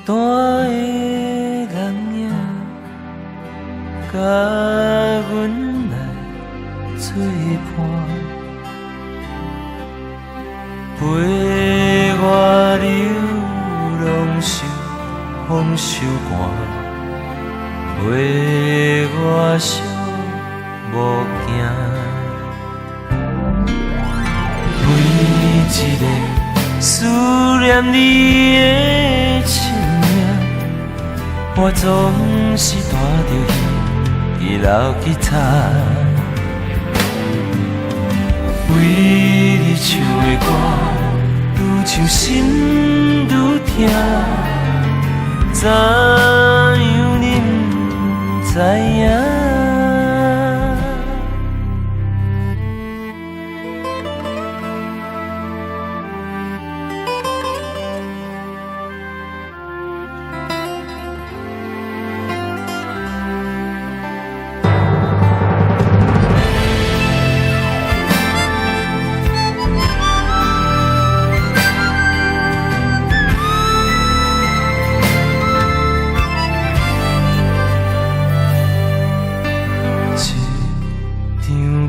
单的人影，甲阮来作伴，陪我流浪受风受寒，陪我寂无惊。每一个思念你的清明，我总是弹着伊老吉他，为你唱的歌，愈唱心愈痛。怎样你不知影？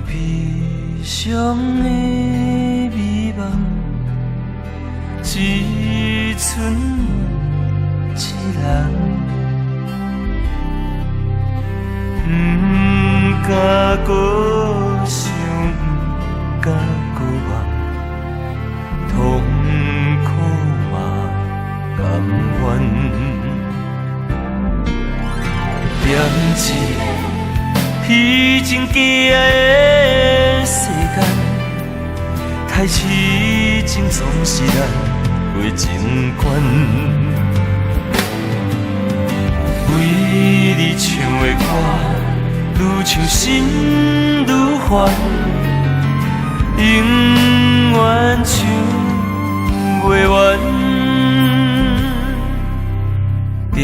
悲伤的美梦，只剩一人，不敢搁想，不敢搁望，痛苦嘛甘愿，点一虚情假的世间，开始前总是咱过情关。为你唱的歌，愈唱心愈烦，永远唱袂完。点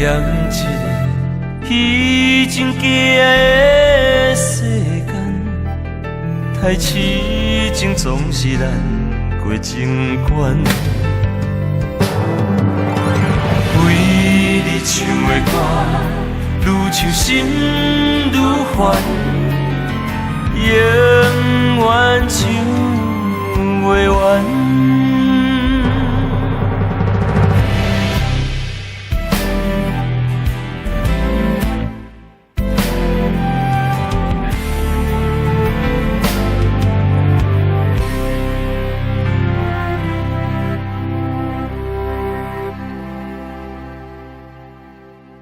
一个虚情假的世间，开始前总是咱过情关。为你唱的歌，愈唱心愈烦。